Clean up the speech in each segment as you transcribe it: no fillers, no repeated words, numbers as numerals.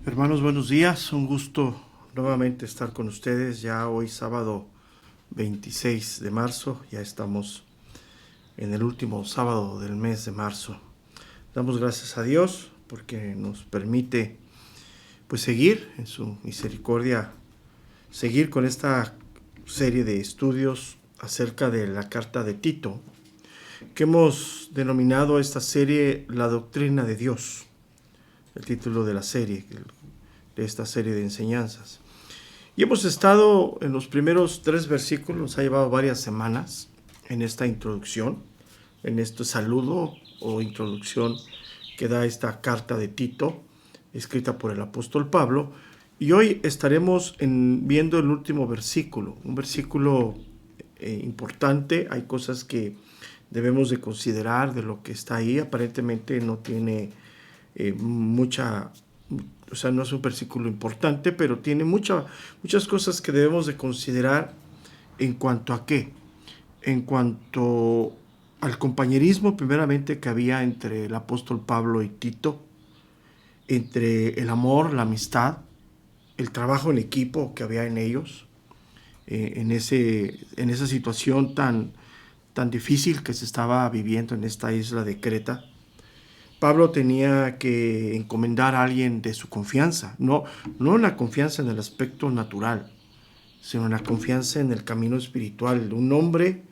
Hermanos, buenos días. Un gusto nuevamente estar con ustedes. Ya hoy sábado 26 de marzo, ya estamos en el último sábado del mes de marzo. Damos gracias a Dios porque nos permite pues seguir en su misericordia, seguir con esta serie de estudios acerca de la carta de Tito, que hemos denominado esta serie La Doctrina de Dios, el título de la serie, de esta serie de enseñanzas. Y hemos estado en los primeros 3 versículos, nos ha llevado varias semanas en esta introducción, en este saludo o introducción que da esta carta de Tito, escrita por el apóstol Pablo. Y hoy estaremos viendo el último versículo, un versículo importante. Hay cosas que debemos de considerar de lo que está ahí. Aparentemente no tiene no es un versículo importante, pero tiene muchas cosas que debemos de considerar. ¿En cuanto a qué? En cuanto al compañerismo, primeramente, que había entre el apóstol Pablo y Tito, entre el amor, la amistad, el trabajo en equipo que había en ellos, en esa situación tan difícil que se estaba viviendo en esta isla de Creta. Pablo tenía que encomendar a alguien de su confianza, no una confianza en el aspecto natural, sino una confianza en el camino espiritual, un hombre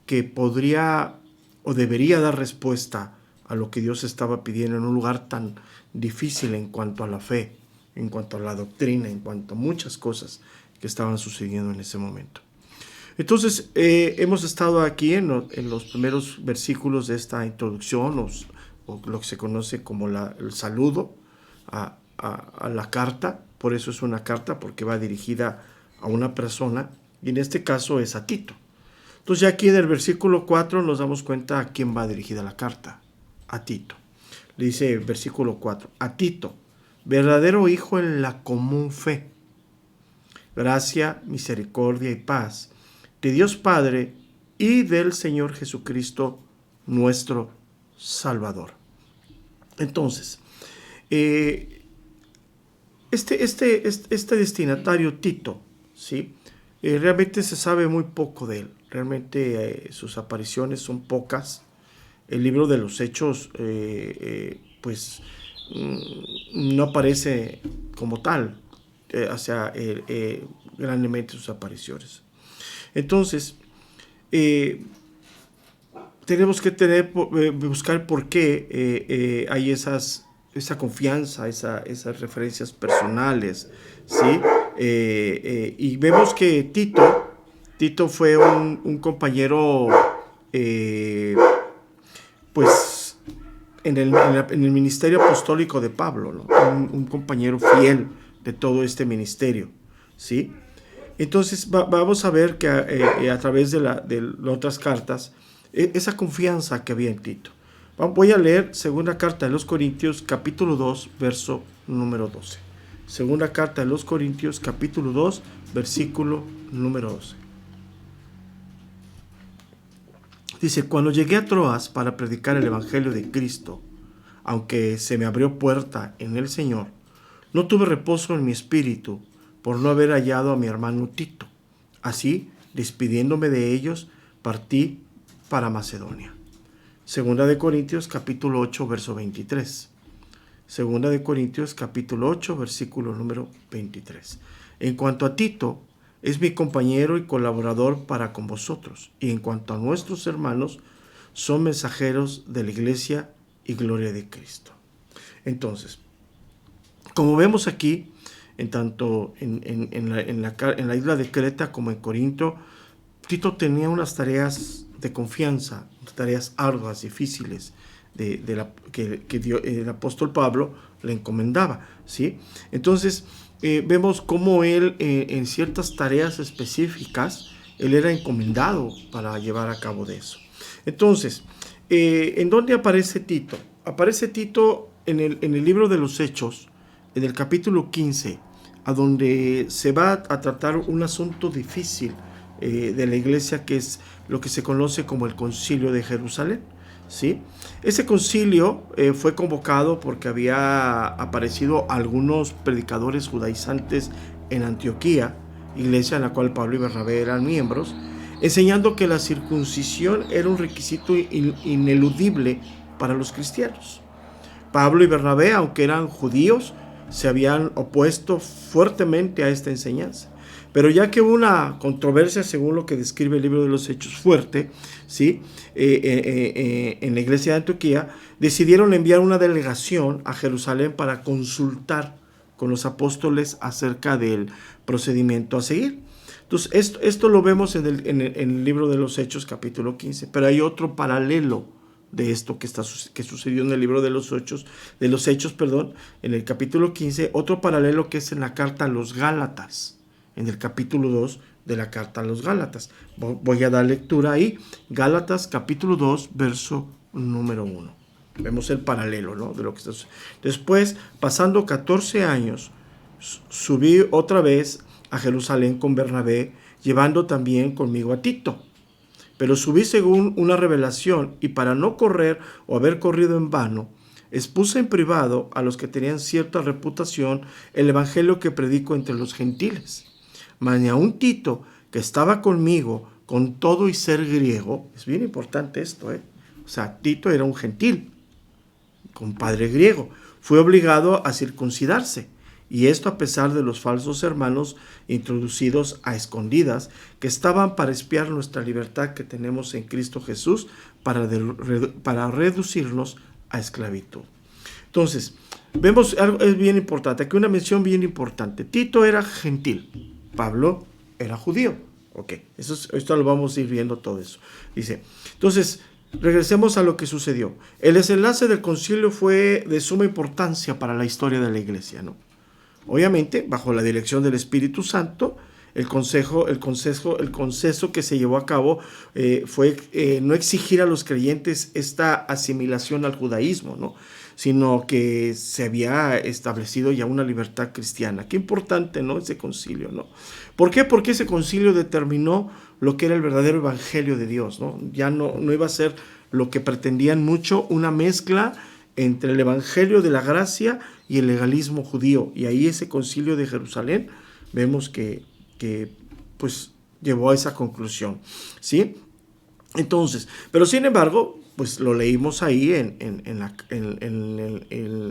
que podría o debería dar respuesta a lo que Dios estaba pidiendo en un lugar tan difícil en cuanto a la fe, en cuanto a la doctrina, en cuanto a muchas cosas que estaban sucediendo en ese momento. Entonces, hemos estado aquí en los primeros versículos de esta introducción, o lo que se conoce como el saludo a la carta. Por eso es una carta, porque va dirigida a una persona, y en este caso es a Tito. Entonces ya aquí en el versículo 4 nos damos cuenta a quién va dirigida la carta: a Tito. Le dice el versículo 4, a Tito, verdadero hijo en la común fe, gracia, misericordia y paz de Dios Padre y del Señor Jesucristo nuestro Salvador. Entonces, este destinatario Tito, ¿sí? Realmente se sabe muy poco de él. Realmente sus apariciones son pocas. El libro de los Hechos, no aparece como tal, grandemente sus apariciones. Entonces, tenemos que buscar por qué hay esa confianza, esas referencias personales, ¿sí? Y vemos que Tito fue un compañero, pues, en el ministerio apostólico de Pablo, ¿no? Un compañero fiel de todo este ministerio, ¿sí? Entonces vamos a ver que a través de las otras cartas, esa confianza que había en Tito. Voy a leer segunda carta de los Corintios, capítulo 2, verso número 12. Segunda carta de los Corintios, capítulo 2, versículo número 12. Dice: cuando llegué a Troas para predicar el evangelio de Cristo, aunque se me abrió puerta en el Señor, no tuve reposo en mi espíritu por no haber hallado a mi hermano Tito. Así, despidiéndome de ellos, partí para Macedonia. Segunda de Corintios, capítulo 8, verso 23. Segunda de Corintios, capítulo 8, versículo número 23. En cuanto a Tito, es mi compañero y colaborador para con vosotros, y en cuanto a nuestros hermanos, son mensajeros de la iglesia y gloria de Cristo. Entonces, como vemos aquí, tanto en la isla de Creta como en Corinto, Tito tenía unas tareas de confianza, tareas arduas, difíciles, que el apóstol Pablo le encomendaba, ¿sí? Entonces, vemos cómo él, en ciertas tareas específicas, él era encomendado para llevar a cabo de eso. Entonces, ¿en dónde aparece Tito? Aparece Tito en el libro de los Hechos, en el capítulo 15, a donde se va a tratar un asunto difícil de la iglesia, que es lo que se conoce como el Concilio de Jerusalén, ¿sí? Ese concilio fue convocado porque había aparecido algunos predicadores judaizantes en Antioquía, iglesia en la cual Pablo y Bernabé eran miembros, enseñando que la circuncisión era un requisito ineludible para los cristianos. Pablo y Bernabé, aunque eran judíos, se habían opuesto fuertemente a esta enseñanza. Pero ya que hubo una controversia, según lo que describe el libro de los Hechos, fuerte, ¿sí? En la iglesia de Antioquía, decidieron enviar una delegación a Jerusalén para consultar con los apóstoles acerca del procedimiento a seguir. Entonces, esto lo vemos en el libro de los Hechos, capítulo 15, pero hay otro paralelo de esto que sucedió en el libro de los Hechos, en el capítulo 15, otro paralelo que es en la carta a los Gálatas, en el capítulo 2 de la carta a los Gálatas. Voy a dar lectura ahí, Gálatas capítulo 2, verso número 1. Vemos el paralelo, ¿no?, de lo que está sucediendo. Después, pasando 14 años, subí otra vez a Jerusalén con Bernabé, llevando también conmigo a Tito. Pero subí según una revelación, y para no correr o haber corrido en vano, expuse en privado a los que tenían cierta reputación el evangelio que predico entre los gentiles. Mas ni aun Tito, que estaba conmigo con todo y ser griego, es bien importante esto, o sea, Tito era un gentil, con padre griego, fue obligado a circuncidarse, y esto a pesar de los falsos hermanos introducidos a escondidas, que estaban para espiar nuestra libertad que tenemos en Cristo Jesús, para reducirnos a esclavitud. Entonces, vemos algo es bien importante, aquí una mención bien importante. Tito era gentil, Pablo era judío. Ok, esto lo vamos a ir viendo todo eso. Dice, entonces, regresemos a lo que sucedió. El desenlace del concilio fue de suma importancia para la historia de la iglesia, ¿no? Obviamente, bajo la dirección del Espíritu Santo, el consejo que se llevó a cabo fue no exigir a los creyentes esta asimilación al judaísmo, ¿no?, sino que se había establecido ya una libertad cristiana. Qué importante, ¿no?, ese concilio, ¿no? ¿Por qué? Porque ese concilio determinó lo que era el verdadero evangelio de Dios, ¿no? Ya no iba a ser lo que pretendían mucho, una mezcla entre el evangelio de la gracia y el legalismo judío. Y ahí ese concilio de Jerusalén vemos que pues llevó a esa conclusión, ¿sí? Entonces, pero sin embargo, pues lo leímos ahí en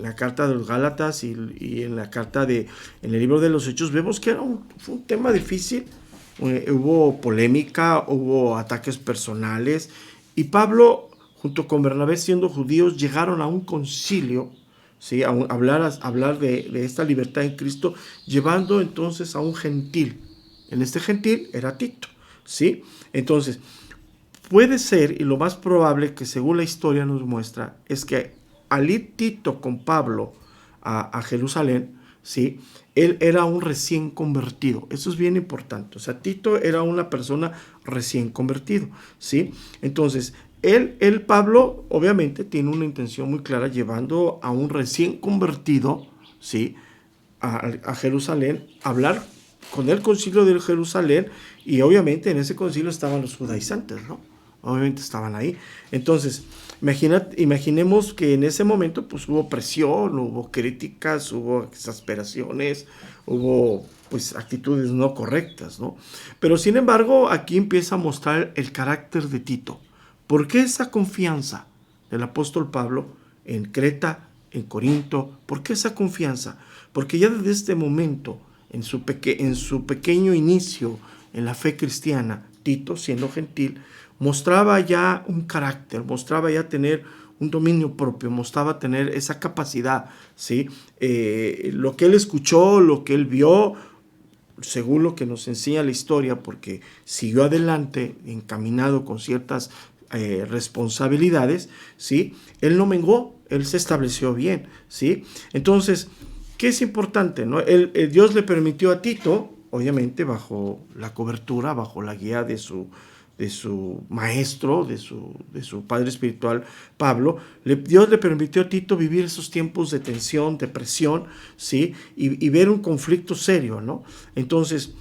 la carta de los Gálatas y en el libro de los Hechos, vemos que fue un tema difícil, hubo polémica, hubo ataques personales, y Pablo, junto con Bernabé, siendo judíos, llegaron a un concilio, ¿sí?, a hablar de esta libertad en Cristo, llevando entonces a un gentil. En este gentil era Tito, ¿sí? Entonces, puede ser, y lo más probable que según la historia nos muestra, es que al ir Tito con Pablo a Jerusalén, ¿sí?, él era un recién convertido. Eso es bien importante. O sea, Tito era una persona recién convertido, ¿sí? Entonces, Pablo, obviamente, tiene una intención muy clara llevando a un recién convertido, ¿sí?, a Jerusalén, a hablar con el concilio de Jerusalén, y obviamente en ese concilio estaban los judaizantes, ¿no? Obviamente estaban ahí. Entonces, imaginemos que en ese momento pues hubo presión, hubo críticas, hubo exasperaciones, hubo pues actitudes no correctas, ¿no? Pero sin embargo, aquí empieza a mostrar el carácter de Tito. ¿Por qué esa confianza del apóstol Pablo en Creta, en Corinto? ¿Por qué esa confianza? Porque ya desde este momento, en su pequeño inicio en la fe cristiana, Tito, siendo gentil, mostraba ya un carácter, mostraba ya tener un dominio propio, mostraba tener esa capacidad, ¿sí? Lo que él escuchó, lo que él vio, según lo que nos enseña la historia, porque siguió adelante, encaminado con ciertas responsabilidades, ¿sí? Él no menguó, él se estableció bien, ¿sí? Entonces, ¿qué es importante, no? Dios le permitió a Tito, obviamente bajo la cobertura, bajo la guía de su maestro, de su padre espiritual, Pablo, Dios le permitió a Tito vivir esos tiempos de tensión, de presión, ¿sí? Y ver un conflicto serio, ¿no? Entonces,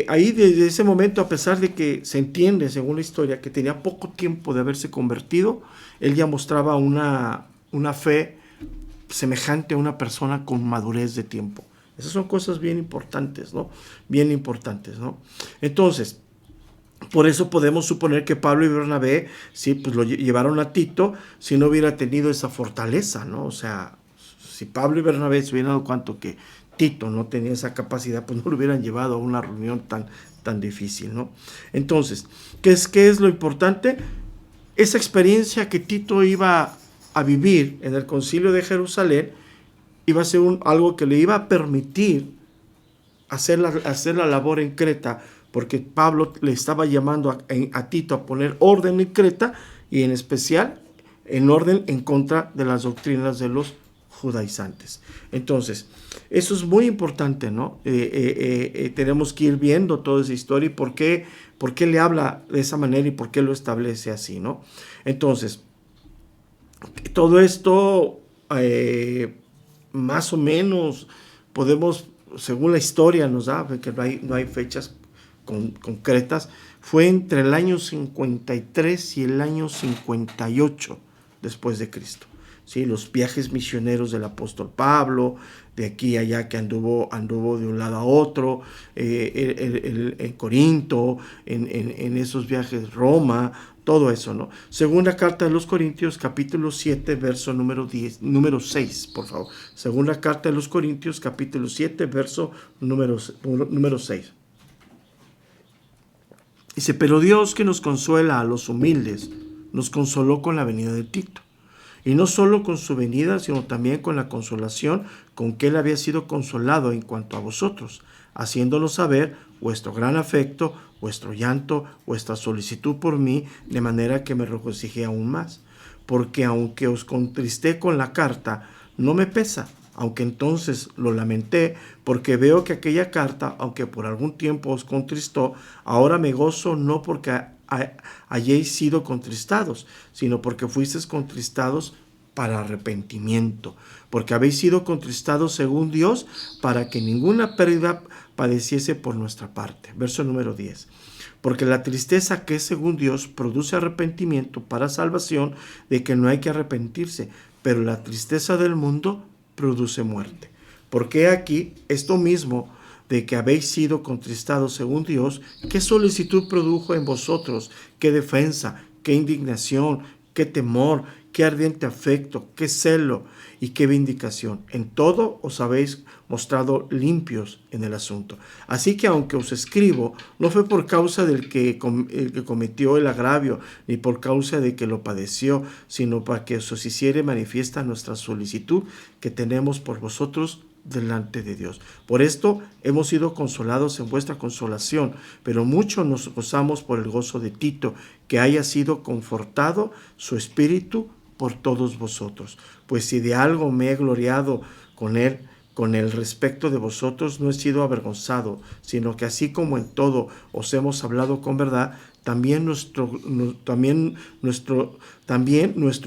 ahí desde ese momento, a pesar de que se entiende, según la historia, que tenía poco tiempo de haberse convertido, él ya mostraba una fe semejante a una persona con madurez de tiempo. Esas son cosas bien importantes, ¿no? Bien importantes, ¿no? Entonces, por eso podemos suponer que Pablo y Bernabé, sí, pues lo llevaron a Tito si no hubiera tenido esa fortaleza, ¿no? O sea, si Pablo y Bernabé se hubieran dado cuenta que Tito no tenía esa capacidad, pues no lo hubieran llevado a una reunión tan difícil, ¿no? Entonces, ¿qué es lo importante? Esa experiencia que Tito iba a vivir en el Concilio de Jerusalén iba a ser algo que le iba a permitir hacer la labor en Creta, porque Pablo le estaba llamando a Tito a poner orden en Creta, y en especial en orden en contra de las doctrinas de los judaizantes. Entonces, eso es muy importante, ¿no? Tenemos que ir viendo toda esa historia y por qué le habla de esa manera y por qué lo establece así, ¿no? Entonces, todo esto, más o menos, podemos, según la historia nos da, que no hay fechas concretas, fue entre el año 53 y el año 58 después de Cristo. ¿Sí? Los viajes misioneros del apóstol Pablo, de aquí a allá, que anduvo de un lado a otro, en Corinto, en esos viajes Roma, todo eso, ¿no? Segunda carta de los Corintios, capítulo 7, verso número 6, por favor. Segunda carta de los Corintios, capítulo 7, verso número 6. Dice, pero Dios, que nos consuela a los humildes, nos consoló con la venida de Tito. Y no solo con su venida, sino también con la consolación con que él había sido consolado en cuanto a vosotros, haciéndonos saber vuestro gran afecto, vuestro llanto, vuestra solicitud por mí, de manera que me regocijé aún más. Porque aunque os contristé con la carta, no me pesa, aunque entonces lo lamenté, porque veo que aquella carta, aunque por algún tiempo os contristó, ahora me gozo no porque hayáis sido contristados, sino porque fuisteis contristados para arrepentimiento, porque habéis sido contristados según Dios, para que ninguna pérdida padeciese por nuestra parte. Verso número 10. Porque la tristeza que es según Dios produce arrepentimiento para salvación, de que no hay que arrepentirse, pero la tristeza del mundo produce muerte. Porque aquí esto mismo de que habéis sido contristados según Dios, ¿qué solicitud produjo en vosotros? ¿Qué defensa? ¿Qué indignación? ¿Qué temor? ¿Qué ardiente afecto? ¿Qué celo? ¿Y qué vindicación? En todo os habéis mostrado limpios en el asunto. Así que aunque os escribo, no fue por causa del que cometió el agravio, ni por causa de que lo padeció, sino para que os hiciere manifiesta nuestra solicitud que tenemos por vosotros delante de Dios. Por esto hemos sido consolados en vuestra consolación, pero mucho nos gozamos por el gozo de Tito, que haya sido confortado su espíritu por todos vosotros. Pues si de algo me he gloriado con el respecto de vosotros, no he sido avergonzado, sino que así como en todo os hemos hablado con verdad, también nuestro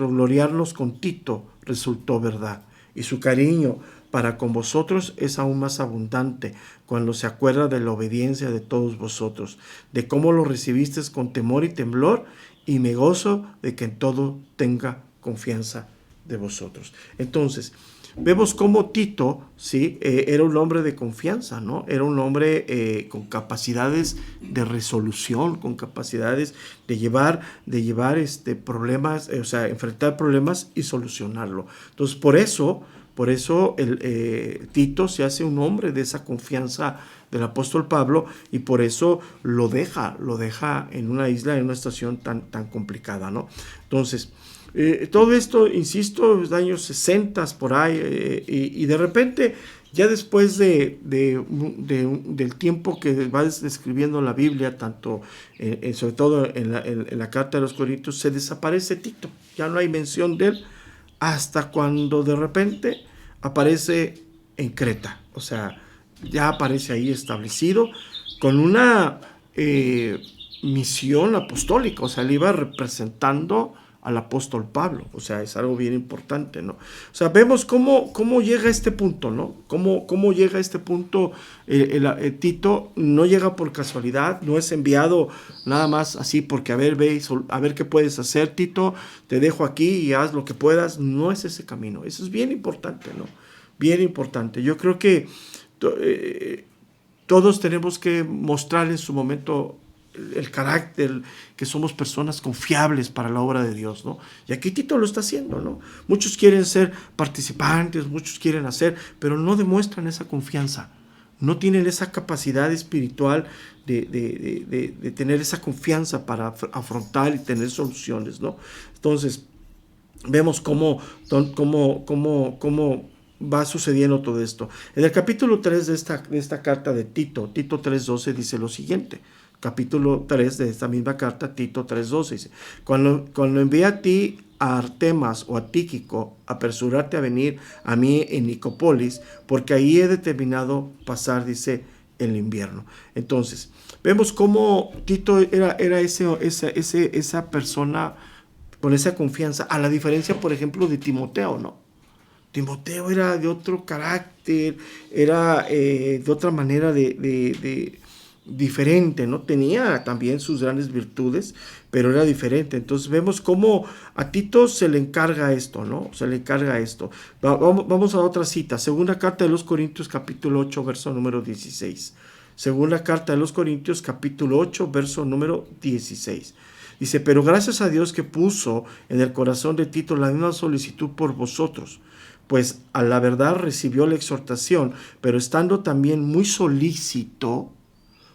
gloriarnos con Tito resultó verdad. Y su cariño para con vosotros es aún más abundante cuando se acuerda de la obediencia de todos vosotros, de cómo lo recibisteis con temor y temblor, y me gozo de que en todo tenga confianza de vosotros. Entonces, vemos cómo Tito, ¿sí? Era un hombre de confianza, ¿no? Era un hombre con capacidades de resolución, con capacidades de llevar problemas, enfrentar problemas y solucionarlo. Entonces, por eso Tito se hace un hombre de esa confianza del apóstol Pablo, y por eso lo deja en una isla, en una situación tan complicada, ¿no? Entonces, todo esto, insisto, los años 60 por ahí, y de repente, ya después del tiempo que va describiendo la Biblia, tanto sobre todo en la carta de los Corintios, se desaparece Tito, ya no hay mención de él, hasta cuando de repente aparece en Creta. O sea, ya aparece ahí establecido con una misión apostólica. O sea, él iba representando al apóstol Pablo. O sea, es algo bien importante, ¿no? O sea, vemos cómo llega a este punto, ¿no? Cómo llega a este punto. Tito no llega por casualidad, no es enviado nada más así porque, a ver, ve, a ver qué puedes hacer, Tito, te dejo aquí y haz lo que puedas. No es ese camino. Eso es bien importante, ¿no? Bien importante. Yo creo que todos tenemos que mostrar en su momento el carácter, que somos personas confiables para la obra de Dios, ¿no? Y aquí Tito lo está haciendo, ¿no? Muchos quieren ser participantes, muchos quieren hacer, pero no demuestran esa confianza, no tienen esa capacidad espiritual de tener esa confianza para afrontar y tener soluciones, ¿no? Entonces, vemos cómo va sucediendo todo esto. En el capítulo 3 de esta carta de Tito, Tito 3:12 dice lo siguiente. Capítulo 3 de esta misma carta, Tito 3:12 dice: cuando envíe a ti a Artemas o a Tíquico, apresurarte a venir a mí en Nicópolis, porque ahí he determinado pasar, dice, el invierno. Entonces, vemos cómo Tito era esa persona con esa confianza, a la diferencia, por ejemplo, de Timoteo, ¿no? Timoteo era de otro carácter, era de otra manera diferente, ¿no? Tenía también sus grandes virtudes, pero era diferente. Entonces vemos cómo a Tito se le encarga esto, ¿no? Se le encarga esto. Vamos a otra cita. Segunda carta de los Corintios, capítulo 8, verso número 16. Segunda carta de los Corintios, capítulo 8, verso número 16. Dice: pero gracias a Dios que puso en el corazón de Tito la misma solicitud por vosotros, pues a la verdad recibió la exhortación, pero estando también muy solícito,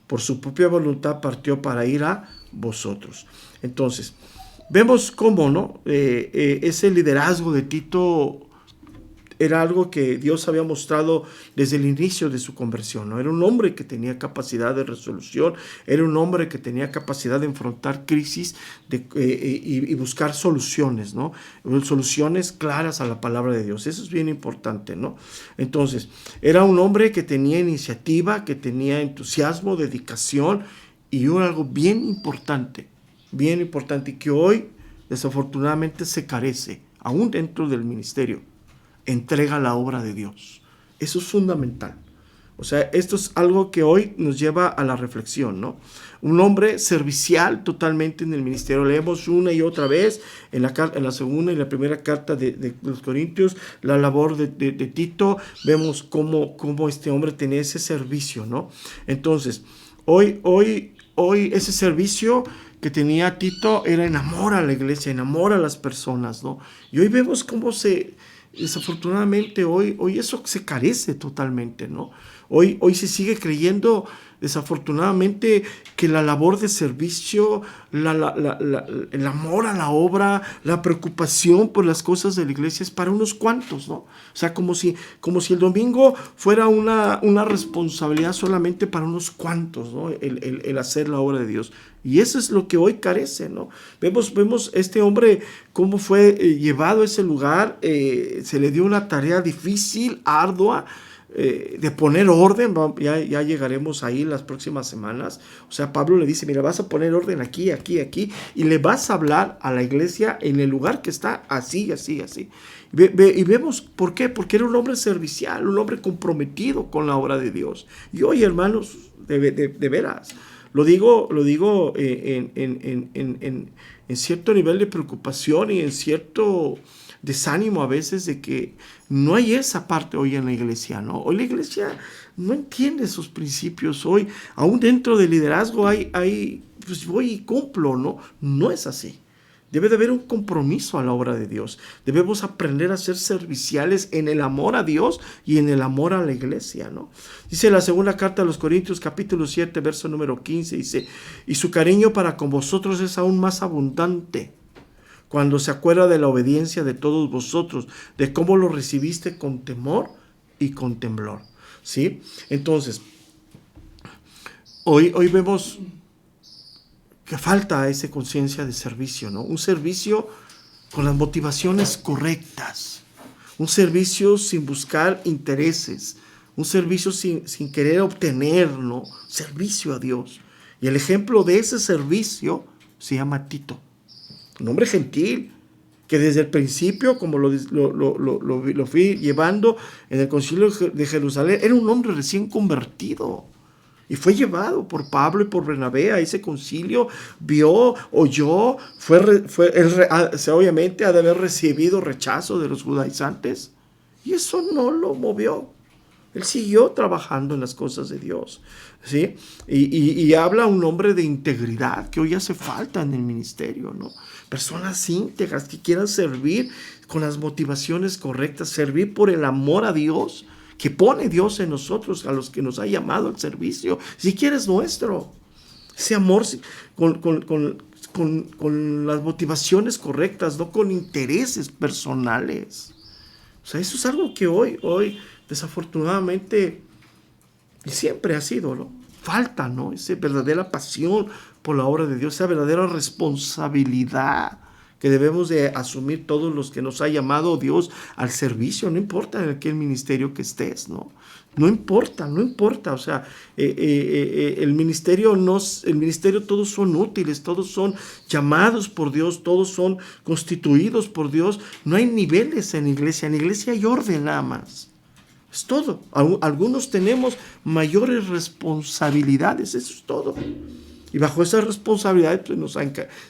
por su propia voluntad partió para ir a vosotros. Entonces, vemos cómo, ¿no? Ese liderazgo de Tito era algo que Dios había mostrado desde el inicio de su conversión, ¿no? Era un hombre que tenía capacidad de resolución, era un hombre que tenía capacidad de enfrentar crisis y buscar soluciones, ¿no? Soluciones claras a la palabra de Dios. Eso es bien importante, ¿no? Entonces, era un hombre que tenía iniciativa, que tenía entusiasmo, dedicación, y algo bien importante y que hoy desafortunadamente se carece, aún dentro del ministerio: entrega la obra de Dios. Eso es fundamental. O sea, esto es algo que hoy nos lleva a la reflexión, ¿no? Un hombre servicial totalmente en el ministerio. Leemos una y otra vez en la segunda y la primera carta de los Corintios la labor de Tito. Vemos cómo este hombre tenía ese servicio, ¿no? Entonces, hoy ese servicio que tenía Tito era enamor a la iglesia, enamor a las personas, ¿no? Y hoy vemos cómo desafortunadamente hoy eso se carece totalmente, ¿no? Hoy se sigue creyendo, desafortunadamente, que la labor de servicio, el amor a la obra, la preocupación por las cosas de la iglesia es para unos cuantos, ¿no? O sea, como si el domingo fuera una responsabilidad solamente para unos cuantos, ¿no? El hacer la obra de Dios. Y eso es lo que hoy carece, ¿no? Vemos este hombre cómo fue llevado a ese lugar, se le dio una tarea difícil, ardua, de poner orden. Ya llegaremos ahí las próximas semanas. O sea, Pablo le dice: mira, vas a poner orden aquí, aquí, aquí, y le vas a hablar a la iglesia en el lugar que está así, así, así. Y vemos por qué, porque era un hombre servicial, un hombre comprometido con la obra de Dios. Y hoy, hermanos, de veras, lo digo en cierto nivel de preocupación y en cierto desánimo a veces, de que no hay esa parte hoy en la iglesia, ¿no? Hoy la iglesia no entiende esos principios. Hoy, aún dentro del liderazgo pues voy y cumplo, ¿no? No es así. Debe de haber un compromiso a la obra de Dios. Debemos aprender a ser serviciales en el amor a Dios y en el amor a la iglesia, ¿no? Dice la segunda carta a los Corintios, capítulo 7, verso número 15, dice: y su cariño para con vosotros es aún más abundante cuando se acuerda de la obediencia de todos vosotros, de cómo lo recibiste con temor y con temblor, ¿sí? Entonces, hoy vemos que falta esa conciencia de servicio, ¿no? Un servicio con las motivaciones correctas, un servicio sin buscar intereses, un servicio sin querer obtener, ¿no? Servicio a Dios. Y el ejemplo de ese servicio se llama Tito. Un hombre gentil, que desde el principio, como lo fui llevando en el concilio de Jerusalén, era un hombre recién convertido. Y fue llevado por Pablo y por Bernabé a ese concilio, vio, oyó, obviamente ha de haber recibido rechazo de los judaizantes. Y eso no lo movió. Él siguió trabajando en las cosas de Dios, ¿sí? Y habla un hombre de integridad que hoy hace falta en el ministerio, ¿no? Personas íntegras que quieran servir con las motivaciones correctas, servir por el amor a Dios que pone Dios en nosotros, a los que nos ha llamado al servicio. Si quieres nuestro, ese amor con las motivaciones correctas, no con intereses personales. O sea, eso es algo que hoy desafortunadamente, y siempre ha sido, ¿no? Falta, ¿no? Esa verdadera pasión por la obra de Dios, esa verdadera responsabilidad que debemos de asumir todos los que nos ha llamado Dios al servicio, no importa en aquel ministerio que estés, ¿no? No importa, o sea, el ministerio todos son útiles, todos son llamados por Dios, todos son constituidos por Dios, no hay niveles en la iglesia hay orden nada más. Es todo. Algunos tenemos mayores responsabilidades, eso es todo. Y bajo esas responsabilidades pues,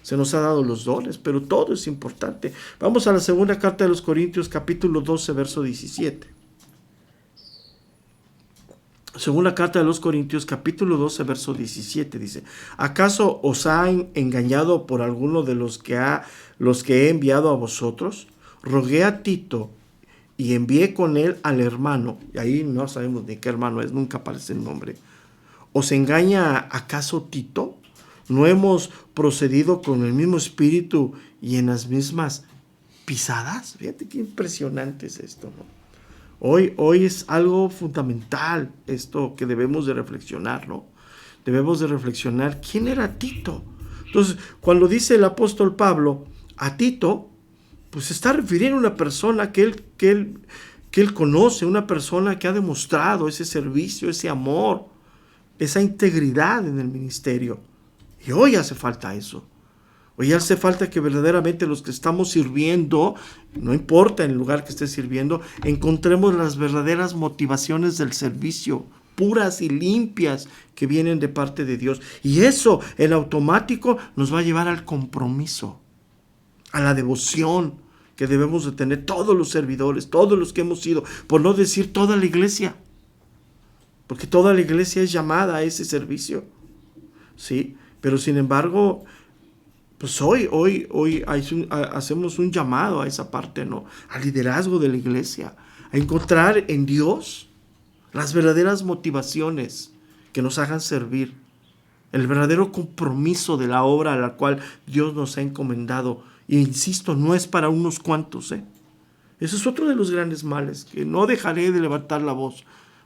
se nos ha dado los dones, pero todo es importante. Vamos a la segunda carta de los Corintios, capítulo 12, verso 17. Segunda carta de los Corintios, capítulo 12, verso 17, dice: ¿acaso os ha engañado por alguno de los que he enviado a vosotros? Rogué a Tito y envié con él al hermano, y ahí no sabemos ni qué hermano es, nunca aparece el nombre. ¿Os engaña acaso Tito? ¿No hemos procedido con el mismo espíritu y en las mismas pisadas? Fíjate qué impresionante es esto, ¿no? Hoy es algo fundamental esto que debemos de reflexionar, ¿no? Debemos de reflexionar quién era Tito. Entonces, cuando dice el apóstol Pablo a Tito, pues se está refiriendo a una persona que él conoce, una persona que ha demostrado ese servicio, ese amor, esa integridad en el ministerio. Y hoy hace falta eso. Hoy hace falta que verdaderamente los que estamos sirviendo, no importa en el lugar que estés sirviendo, encontremos las verdaderas motivaciones del servicio, puras y limpias, que vienen de parte de Dios. Y eso en automático nos va a llevar al compromiso, a la devoción que debemos de tener todos los servidores, todos los que hemos sido, por no decir toda la iglesia, porque toda la iglesia es llamada a ese servicio, ¿sí? Pero sin embargo, pues hoy hacemos un llamado a esa parte, ¿no? Al liderazgo de la iglesia, a encontrar en Dios las verdaderas motivaciones que nos hagan servir, el verdadero compromiso de la obra a la cual Dios nos ha encomendado. Y insisto, no es para unos cuantos, ¿eh? Eso es otro de los grandes males, que no dejaré de levantar la voz.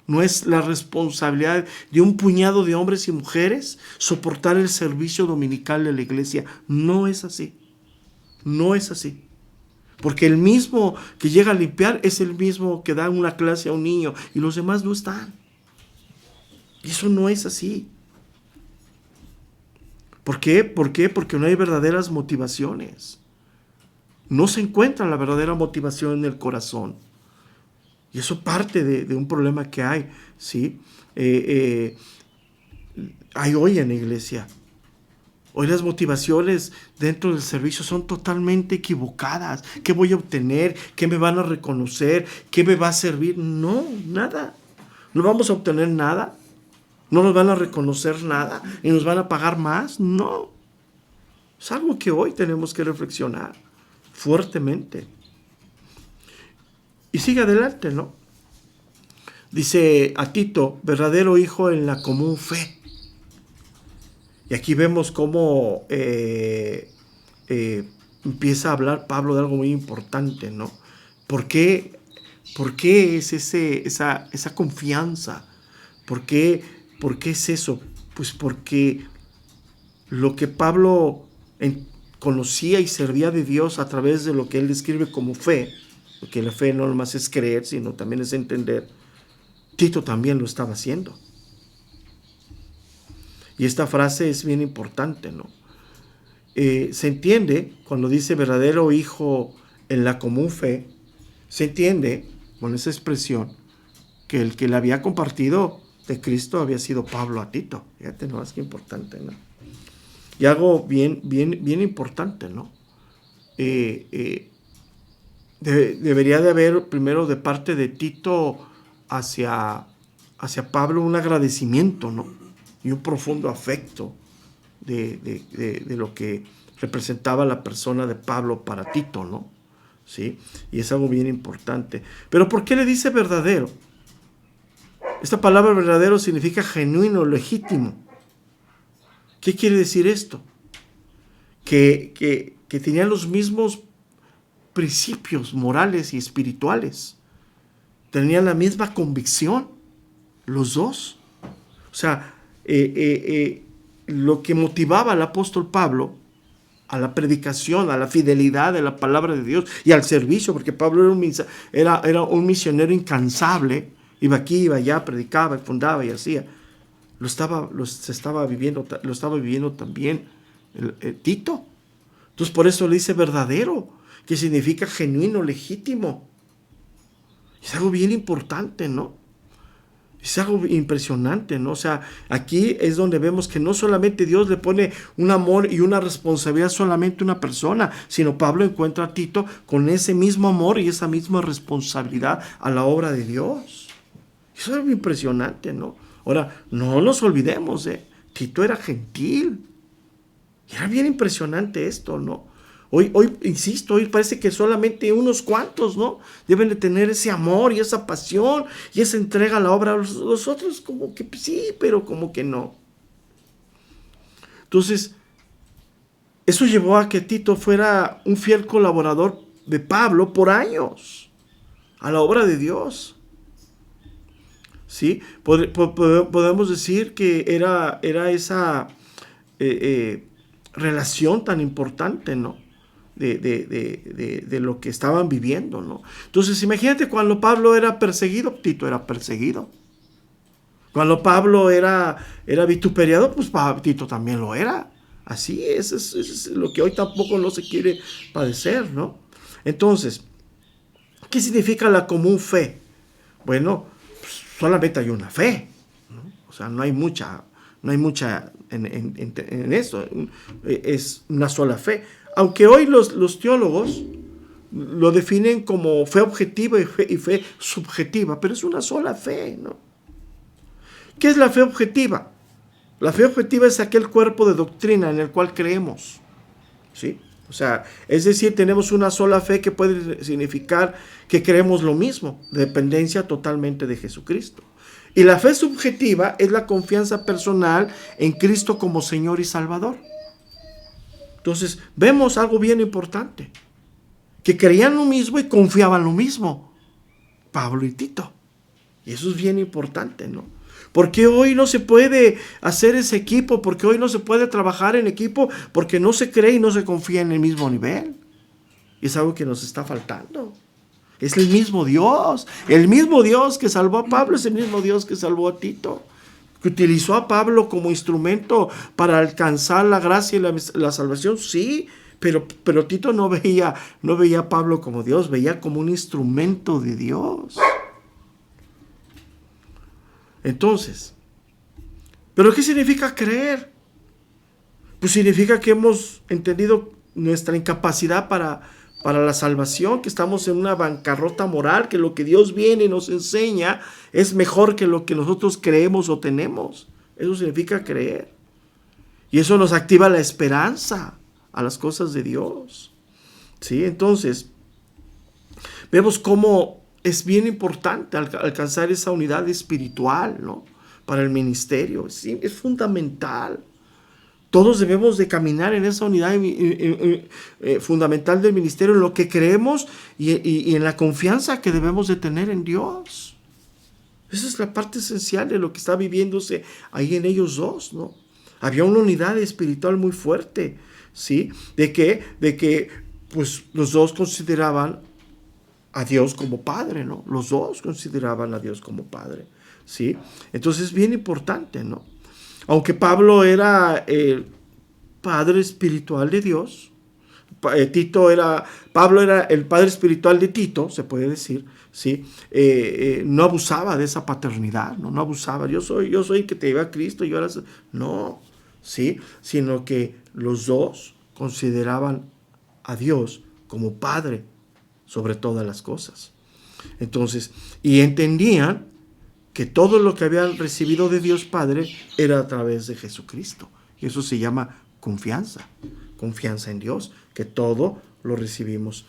No es la responsabilidad de un puñado de hombres y mujeres soportar el servicio dominical de la iglesia. No es así. No es así. Porque el mismo que llega a limpiar es el mismo que da una clase a un niño y los demás no están. Y eso no es así. ¿Por qué? Porque no hay verdaderas motivaciones. No se encuentra la verdadera motivación en el corazón. Y eso parte de un problema que hay, ¿sí? Hay hoy en la iglesia. Hoy las motivaciones dentro del servicio son totalmente equivocadas. ¿Qué voy a obtener? ¿Qué me van a reconocer? ¿Qué me va a servir? No, nada. No vamos a obtener nada. No nos van a reconocer nada. ¿Y nos van a pagar más? No. Es algo que hoy tenemos que reflexionar fuertemente. Y sigue adelante, ¿no? Dice a Tito, verdadero hijo en la común fe. Y aquí vemos cómo empieza a hablar Pablo de algo muy importante, ¿no? ¿Por qué es esa confianza? ¿Por qué es eso? Pues porque lo que Pablo conocía y servía de Dios a través de lo que él describe como fe, porque la fe no nomás es creer, sino también es entender, Tito también lo estaba haciendo. Y esta frase es bien importante, ¿no? Se entiende cuando dice verdadero hijo en la común fe, se entiende con esa expresión que el que le había compartido de Cristo había sido Pablo a Tito. Fíjate, no, es que importante, ¿no? Y algo bien importante, ¿no? Debería de haber primero de parte de Tito hacia Pablo un agradecimiento, ¿no? Y un profundo afecto de lo que representaba la persona de Pablo para Tito, ¿no? ¿Sí? Y es algo bien importante. Pero ¿por qué le dice verdadero? Esta palabra verdadero significa genuino, legítimo. ¿Qué quiere decir esto? Que tenían los mismos principios morales y espirituales. Tenían la misma convicción, los dos. O sea, lo que motivaba al apóstol Pablo a la predicación, a la fidelidad de la palabra de Dios y al servicio, porque Pablo era un misionero incansable, iba aquí, iba allá, predicaba, fundaba y hacía. Lo estaba viviendo también Tito. Entonces por eso le dice verdadero, que significa genuino, legítimo. Es algo bien importante, ¿no? Es algo impresionante, ¿no? O sea, aquí es donde vemos que no solamente Dios le pone un amor y una responsabilidad solamente a una persona, sino Pablo encuentra a Tito con ese mismo amor y esa misma responsabilidad a la obra de Dios. Eso es algo impresionante, ¿no? Ahora, no nos olvidemos, Tito era gentil. Y era bien impresionante esto, ¿no? Hoy, insisto, hoy parece que solamente unos cuantos, ¿no? Deben de tener ese amor y esa pasión y esa entrega a la obra. Los otros como que sí, pero como que no. Entonces, eso llevó a que Tito fuera un fiel colaborador de Pablo por años a la obra de Dios. ¿Sí? Podemos decir que era esa relación tan importante, ¿no? De lo que estaban viviendo, ¿no? Entonces, imagínate cuando Pablo era perseguido, Tito era perseguido. Cuando Pablo era vituperiado, pues Tito también lo era. Así es lo que hoy tampoco no se quiere padecer, ¿no? Entonces, ¿qué significa la común fe? Bueno, pues solamente hay una fe, ¿no? O sea, no hay mucha en eso. Es una sola fe. Aunque hoy los teólogos lo definen como fe objetiva y fe subjetiva, pero es una sola fe, ¿no? ¿Qué es la fe objetiva? La fe objetiva es aquel cuerpo de doctrina en el cual creemos, ¿sí? O sea, es decir, tenemos una sola fe que puede significar que creemos lo mismo, dependencia totalmente de Jesucristo. Y la fe subjetiva es la confianza personal en Cristo como Señor y Salvador. Entonces, vemos algo bien importante, que creían lo mismo y confiaban lo mismo, Pablo y Tito. Y eso es bien importante, ¿no? Porque hoy no se puede hacer ese equipo, porque hoy no se puede trabajar en equipo, porque no se cree y no se confía en el mismo nivel. Y es algo que nos está faltando. Es el mismo Dios que salvó a Pablo, es el mismo Dios que salvó a Tito, que utilizó a Pablo como instrumento para alcanzar la gracia y la salvación, sí, pero Tito no veía a Pablo como Dios, veía como un instrumento de Dios. Entonces, ¿pero qué significa creer? Pues significa que hemos entendido nuestra incapacidad para la salvación, que estamos en una bancarrota moral, que lo que Dios viene y nos enseña es mejor que lo que nosotros creemos o tenemos. Eso significa creer. Y eso nos activa la esperanza a las cosas de Dios. ¿Sí? Entonces, vemos cómo es bien importante alcanzar esa unidad espiritual, ¿no? Para el ministerio. Sí, es fundamental. Todos debemos de caminar en esa unidad fundamental del ministerio, en lo que creemos y en la confianza que debemos de tener en Dios. Esa es la parte esencial de lo que está viviéndose ahí en ellos dos, ¿no? Había una unidad espiritual muy fuerte, ¿sí? De que pues los dos consideraban a Dios como Padre, ¿no? Los dos consideraban a Dios como Padre, ¿sí? Entonces es bien importante, ¿no? Aunque Pablo era el padre espiritual de Dios, Pablo era el padre espiritual de Tito, se puede decir, ¿sí? No abusaba de esa paternidad, no abusaba. Yo soy el que te lleva a Cristo, y ahora no, ¿sí? Sino que los dos consideraban a Dios como Padre sobre todas las cosas. Entonces, y entendían que todo lo que habían recibido de Dios Padre era a través de Jesucristo. Y eso se llama confianza en Dios, que todo lo recibimos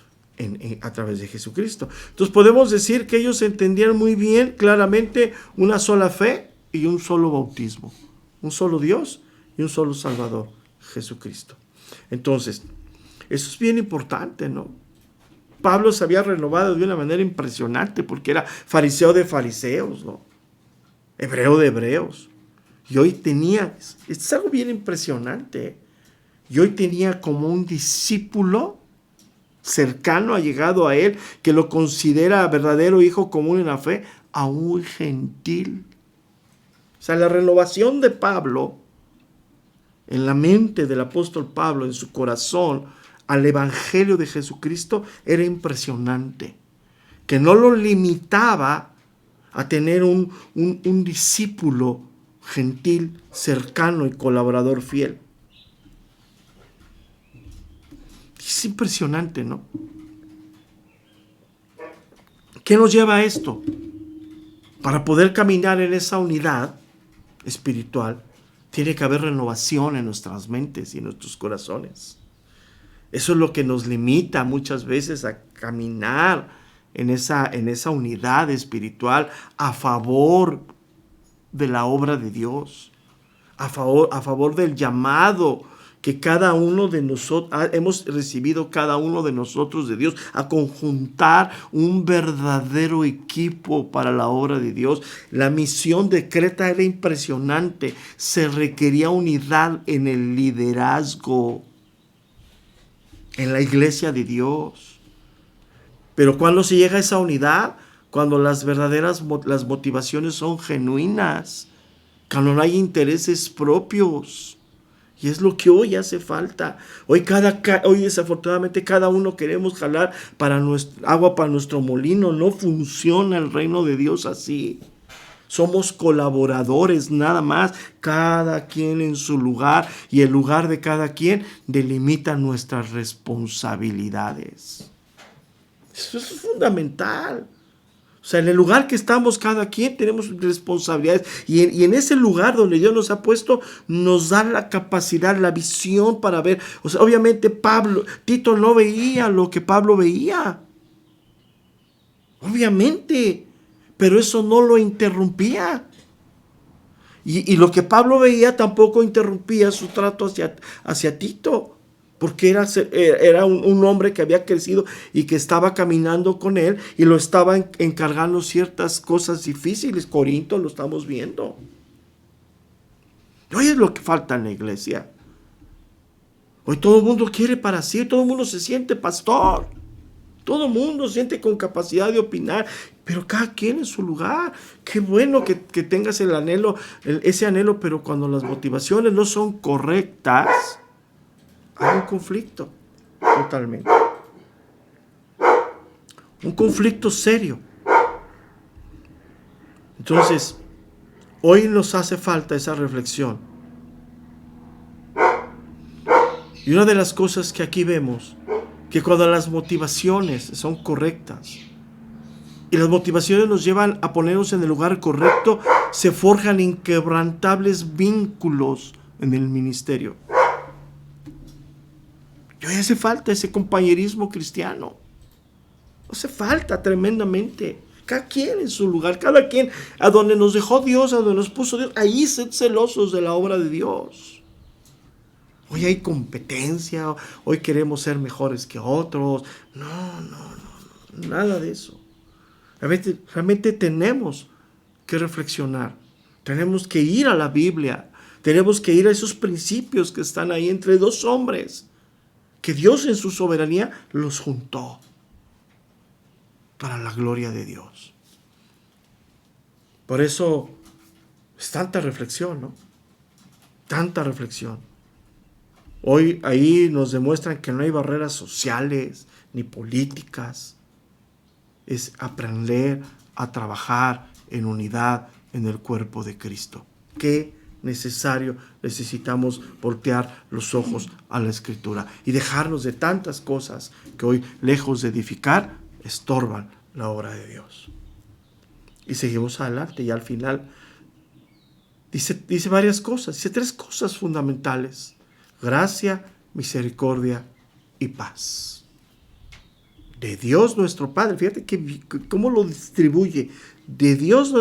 a través de Jesucristo. Entonces podemos decir que ellos entendían muy bien, claramente, una sola fe y un solo bautismo, un solo Dios y un solo Salvador, Jesucristo. Entonces, eso es bien importante, ¿no? Pablo se había renovado de una manera impresionante porque era fariseo de fariseos, ¿no? Hebreo de hebreos. Y hoy tenía, es algo bien impresionante, y hoy tenía como un discípulo cercano, allegado a él, que lo considera verdadero hijo común en la fe, a un gentil. O sea, la renovación de Pablo en la mente del apóstol Pablo, en su corazón, al evangelio de Jesucristo, era impresionante. Que no lo limitaba a tener un discípulo gentil, cercano y colaborador fiel. Es impresionante, ¿no? ¿Qué nos lleva a esto? Para poder caminar en esa unidad espiritual, tiene que haber renovación en nuestras mentes y en nuestros corazones. Eso es lo que nos limita muchas veces a caminar en esa unidad espiritual a favor de la obra de Dios, a favor del llamado que cada uno de nosotros hemos recibido, cada uno de nosotros de Dios, a conjuntar un verdadero equipo para la obra de Dios. La misión de Creta era impresionante. Se requería unidad en el liderazgo, en la iglesia de Dios. Pero ¿cuándo se llega a esa unidad? Cuando las motivaciones son genuinas, cuando no hay intereses propios. Y es lo que hoy hace falta. Hoy desafortunadamente cada uno queremos jalar agua para nuestro molino. No funciona el reino de Dios así. Somos colaboradores nada más, cada quien en su lugar, y el lugar de cada quien delimita nuestras responsabilidades. Eso es fundamental. O sea, en el lugar que estamos, cada quien tenemos responsabilidades. Y en ese lugar donde Dios nos ha puesto, nos da la capacidad, la visión para ver. O sea, obviamente Tito no veía lo que Pablo veía. Obviamente. Pero eso no lo interrumpía. Y lo que Pablo veía tampoco interrumpía su trato hacia Tito. Porque era un hombre que había crecido y que estaba caminando con él y lo estaba encargando ciertas cosas difíciles. Corinto lo estamos viendo. Hoy es lo que falta en la iglesia. Hoy todo el mundo quiere para sí, todo el mundo se siente pastor. Todo el mundo siente con capacidad de opinar, pero cada quien en su lugar. Qué bueno que tengas ese anhelo, pero cuando las motivaciones no son correctas, hay un conflicto, totalmente. Un conflicto serio. Entonces, hoy nos hace falta esa reflexión. Y una de las cosas que aquí vemos, que cuando las motivaciones son correctas, y las motivaciones nos llevan a ponernos en el lugar correcto, se forjan inquebrantables vínculos en el ministerio. Y hoy hace falta ese compañerismo cristiano. Hace falta tremendamente. Cada quien en su lugar, cada quien a donde nos dejó Dios, a donde nos puso Dios, ahí sed celosos de la obra de Dios. Hoy hay competencia, hoy queremos ser mejores que otros. No, nada de eso. Realmente tenemos que reflexionar. Tenemos que ir a la Biblia. Tenemos que ir a esos principios que están ahí entre dos hombres, que Dios en su soberanía los juntó para la gloria de Dios. Por eso es tanta reflexión, ¿no? Tanta reflexión. Hoy ahí nos demuestran que no hay barreras sociales ni políticas. Es aprender a trabajar en unidad en el cuerpo de Cristo. Qué necesario, necesitamos voltear los ojos a la Escritura y dejarnos de tantas cosas que hoy, lejos de edificar, estorban la obra de Dios. Y seguimos adelante y al final dice varias cosas, dice 3 cosas fundamentales: gracia, misericordia y paz. De Dios nuestro Padre, fíjate cómo lo distribuye, de Dios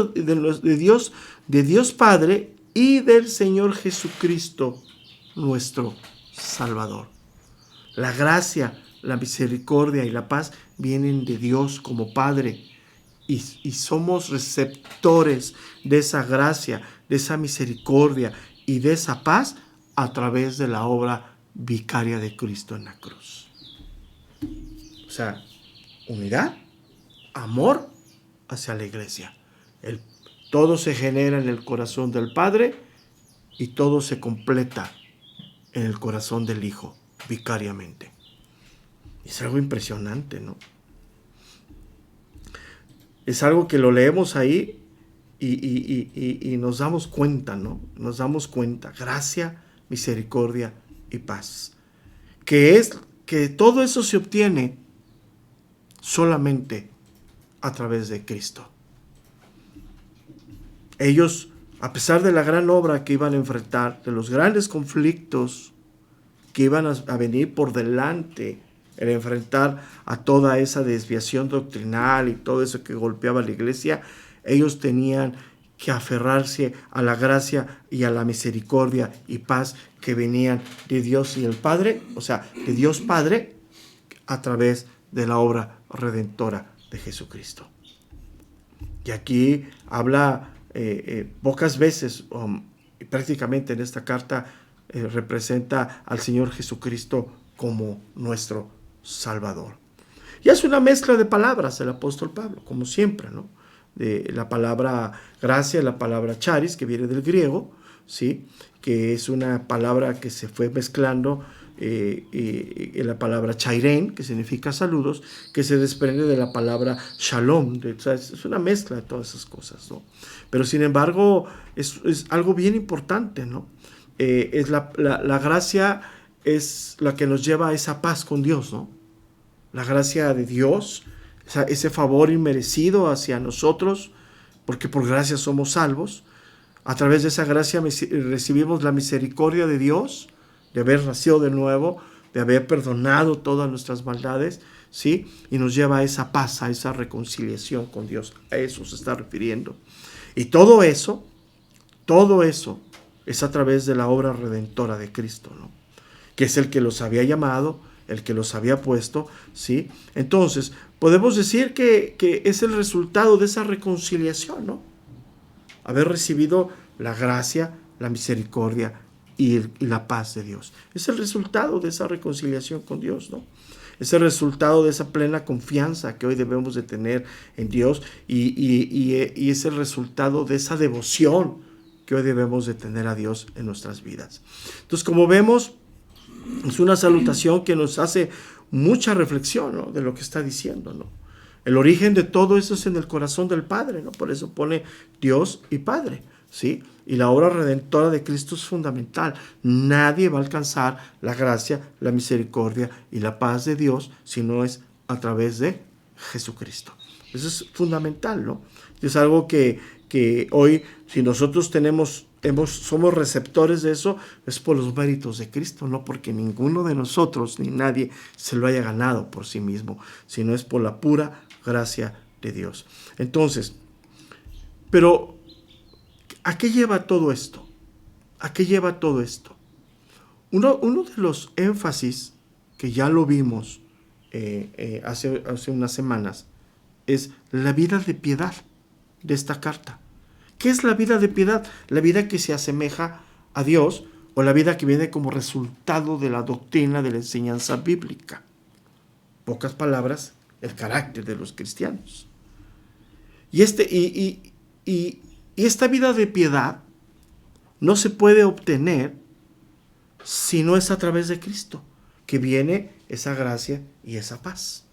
Padre y del Señor Jesucristo nuestro Salvador. La gracia, la misericordia y la paz vienen de Dios como Padre y somos receptores de esa gracia, de esa misericordia y de esa paz a través de la obra vicaria de Cristo en la cruz. O sea, unidad, amor hacia la iglesia. Todo se genera en el corazón del Padre y todo se completa en el corazón del Hijo, vicariamente. Es algo impresionante, ¿no? Es algo que lo leemos ahí y nos damos cuenta, ¿no? Nos damos cuenta. Gracia, misericordia y paz. Que todo eso se obtiene solamente a través de Cristo. Ellos, a pesar de la gran obra que iban a enfrentar, de los grandes conflictos que iban a venir por delante, el enfrentar a toda esa desviación doctrinal y todo eso que golpeaba a la iglesia, ellos tenían que aferrarse a la gracia y a la misericordia y paz que venían de Dios y el Padre, o sea, de Dios Padre, a través de la obra redentora de Jesucristo. Y aquí habla pocas veces, prácticamente en esta carta, representa al Señor Jesucristo como nuestro Salvador. Y hace una mezcla de palabras el apóstol Pablo, como siempre, ¿no? De la palabra gracia, la palabra charis, que viene del griego, ¿sí? Que es una palabra que se fue mezclando, la palabra chairén, que significa saludos, que se desprende de la palabra shalom. O sea, es una mezcla de todas esas cosas, ¿no? Pero sin embargo, es algo bien importante, ¿no? Es la gracia es la que nos lleva a esa paz con Dios, ¿no? La gracia de Dios, ese favor inmerecido hacia nosotros, porque por gracia somos salvos. A través de esa gracia recibimos la misericordia de Dios, de haber nacido de nuevo, de haber perdonado todas nuestras maldades, ¿sí? Y nos lleva a esa paz, a esa reconciliación con Dios. A eso se está refiriendo. Y todo eso es a través de la obra redentora de Cristo, ¿no? Que es el que los había llamado, el que los había puesto, ¿sí? Entonces, podemos decir que es el resultado de esa reconciliación, ¿no? Haber recibido la gracia, la misericordia y la paz de Dios. Es el resultado de esa reconciliación con Dios, ¿no? Es el resultado de esa plena confianza que hoy debemos de tener en Dios y es el resultado de esa devoción que hoy debemos de tener a Dios en nuestras vidas. Entonces, como vemos, es una salutación que nos hace mucha reflexión, ¿no? De lo que está diciendo, ¿no? El origen de todo eso es en el corazón del Padre, ¿no? Por eso pone Dios y Padre, ¿sí? Y la obra redentora de Cristo es fundamental. Nadie va a alcanzar la gracia, la misericordia y la paz de Dios si no es a través de Jesucristo. Eso es fundamental, ¿no? Es algo que hoy, si nosotros somos receptores de eso, es por los méritos de Cristo, no porque ninguno de nosotros ni nadie se lo haya ganado por sí mismo, sino es por la pura gracia de Dios. Entonces, pero ¿a qué lleva todo esto? ¿A qué lleva todo esto? Uno de los énfasis que ya lo vimos hace unas semanas es la vida de piedad de esta carta. ¿Qué es la vida de piedad? La vida que se asemeja a Dios o la vida que viene como resultado de la doctrina de la enseñanza bíblica. Pocas palabras, el carácter de los cristianos. Y esta vida de piedad no se puede obtener si no es a través de Cristo, que viene esa gracia y esa paz.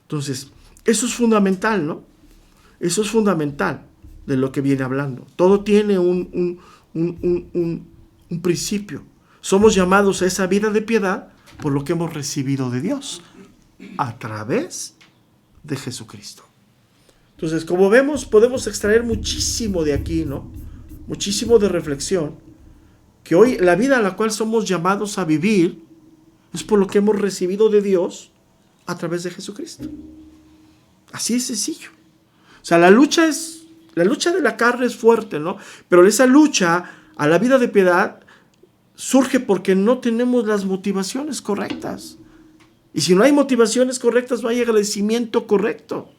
Entonces, eso es fundamental, ¿no? Eso es fundamental de lo que viene hablando. Todo tiene un principio. Somos llamados a esa vida de piedad por lo que hemos recibido de Dios a través de Jesucristo. Entonces, como vemos, podemos extraer muchísimo de aquí, ¿no? Muchísimo de reflexión. Que hoy la vida a la cual somos llamados a vivir es por lo que hemos recibido de Dios a través de Jesucristo. Así es sencillo. O sea, la lucha de la carne es fuerte, ¿no? Pero esa lucha a la vida de piedad surge porque no tenemos las motivaciones correctas. Y si no hay motivaciones correctas, no hay agradecimiento correcto.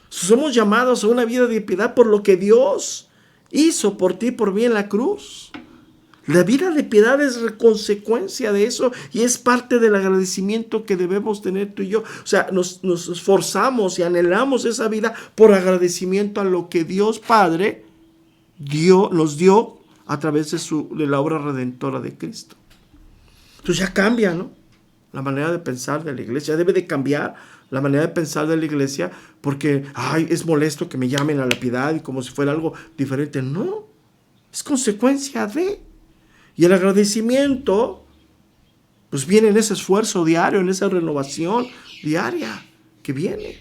Somos llamados a una vida de piedad por lo que Dios hizo por ti y por mí en la cruz. La vida de piedad es consecuencia de eso y es parte del agradecimiento que debemos tener tú y yo. O sea, nos esforzamos y anhelamos esa vida por agradecimiento a lo que Dios Padre nos dio a través de la obra redentora de Cristo. Entonces ya cambia, ¿no? La manera de pensar de la iglesia. Debe de cambiar la manera de pensar de la iglesia porque, es molesto que me llamen a la piedad y como si fuera algo diferente. No, es consecuencia de... Y el agradecimiento, pues viene en ese esfuerzo diario, en esa renovación diaria que viene.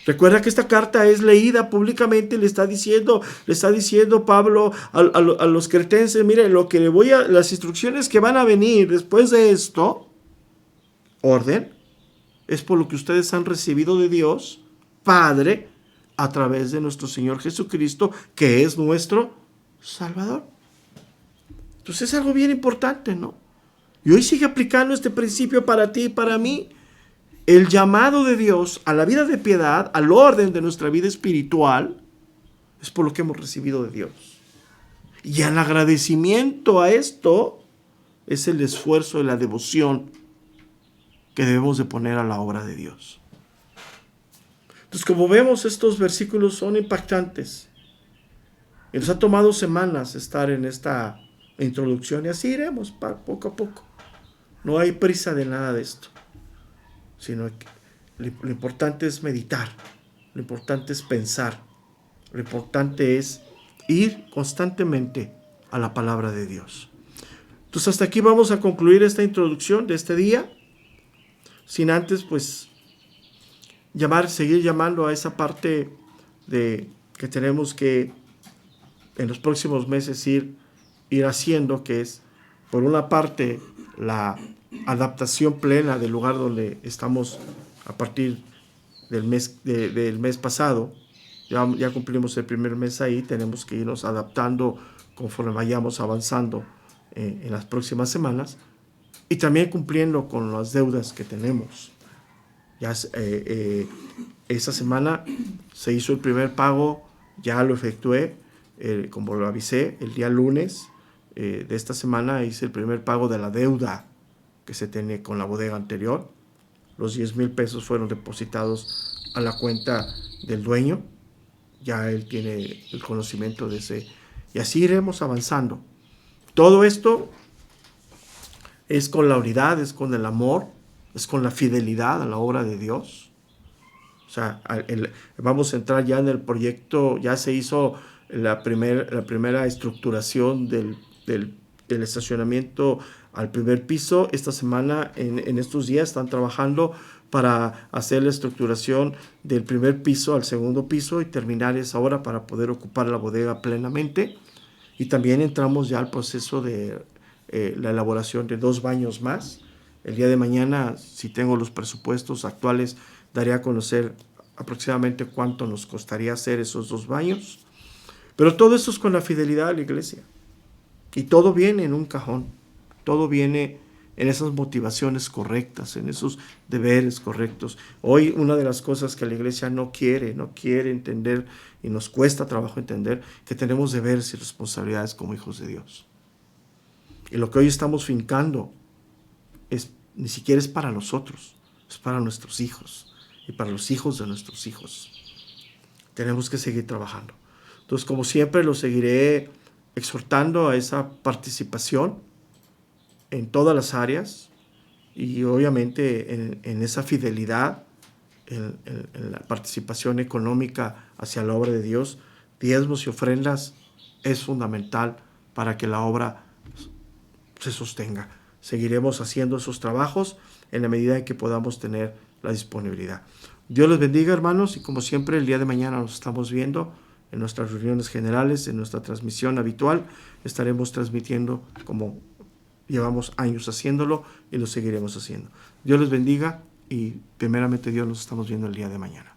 Recuerda que esta carta es leída públicamente y le está diciendo Pablo a los cretenses, mire, las instrucciones que van a venir después de esto, orden, es por lo que ustedes han recibido de Dios, Padre, a través de nuestro Señor Jesucristo, que es nuestro Salvador. Entonces es algo bien importante, ¿no? Y hoy sigue aplicando este principio para ti y para mí. El llamado de Dios a la vida de piedad, al orden de nuestra vida espiritual, es por lo que hemos recibido de Dios. Y el agradecimiento a esto es el esfuerzo y la devoción que debemos de poner a la obra de Dios. Entonces, como vemos, estos versículos son impactantes. Y nos ha tomado semanas estar en esta introducción y así iremos poco a poco. No hay prisa de nada de esto, sino que lo importante es meditar, lo importante es pensar, lo importante es ir constantemente a la palabra de Dios. Entonces hasta aquí vamos a concluir esta introducción de este día, sin antes pues seguir llamando a esa parte de que tenemos que en los próximos meses ir haciendo, que es, por una parte, la adaptación plena del lugar donde estamos a partir del mes pasado. Ya cumplimos el primer mes ahí, tenemos que irnos adaptando conforme vayamos avanzando en las próximas semanas y también cumpliendo con las deudas que tenemos. Ya esta semana se hizo el primer pago, ya lo efectué, como lo avisé, el día lunes de esta semana hice el primer pago de la deuda que se tenía con la bodega anterior. Los 10,000 pesos fueron depositados a la cuenta del dueño. Ya él tiene el conocimiento de ese. Y así iremos avanzando. Todo esto es con la unidad, es con el amor, es con la fidelidad a la obra de Dios. O sea, vamos a entrar ya en el proyecto, ya se hizo la primera estructuración del estacionamiento al primer piso. Esta semana, en estos días, están trabajando para hacer la estructuración del primer piso al segundo piso y terminar esa obra para poder ocupar la bodega plenamente. Y también entramos ya al proceso de la elaboración de 2 baños más. El día de mañana, si tengo los presupuestos actuales, daré a conocer aproximadamente cuánto nos costaría hacer esos 2 baños. Pero todo esto es con la fidelidad a la iglesia. Y todo viene en un cajón. Todo viene en esas motivaciones correctas, en esos deberes correctos. Hoy una de las cosas que la iglesia no quiere entender, y nos cuesta trabajo entender, que tenemos deberes y responsabilidades como hijos de Dios. Y lo que hoy estamos fincando ni siquiera es para nosotros, es para nuestros hijos y para los hijos de nuestros hijos. Tenemos que seguir trabajando. Entonces, como siempre, lo seguiré exhortando a esa participación en todas las áreas y obviamente en esa fidelidad, en la participación económica hacia la obra de Dios, diezmos y ofrendas es fundamental para que la obra se sostenga. Seguiremos haciendo esos trabajos en la medida en que podamos tener la disponibilidad. Dios les bendiga, hermanos, y como siempre el día de mañana nos estamos viendo en nuestras reuniones generales, en nuestra transmisión habitual. Estaremos transmitiendo como llevamos años haciéndolo y lo seguiremos haciendo. Dios les bendiga y primeramente Dios nos estamos viendo el día de mañana.